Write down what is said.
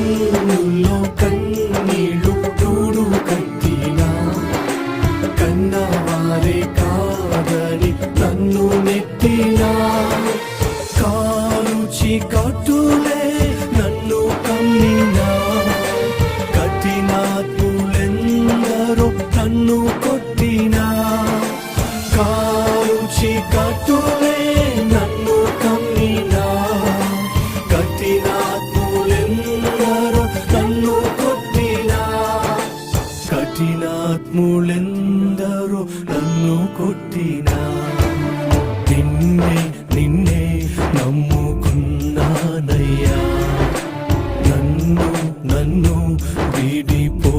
కన్నుల్లో కన్నీళ్ళు చూడు కట్టినా కన్నవారే కాదని నన్ను నెట్టినా కారు చీకటులే నన్ను కమ్మినా కఠినాత్ములెందరో నన్ను కొట్టినా కారు చీకటులే నన్ను కమ్మినా కఠినాత్ములెందరో నన్ను కొట్టినా కఠినాత్ములెందరో నన్ను కొట్టినా నిన్నే నమ్ముకున్నానయ్యా నన్ను వీడిపో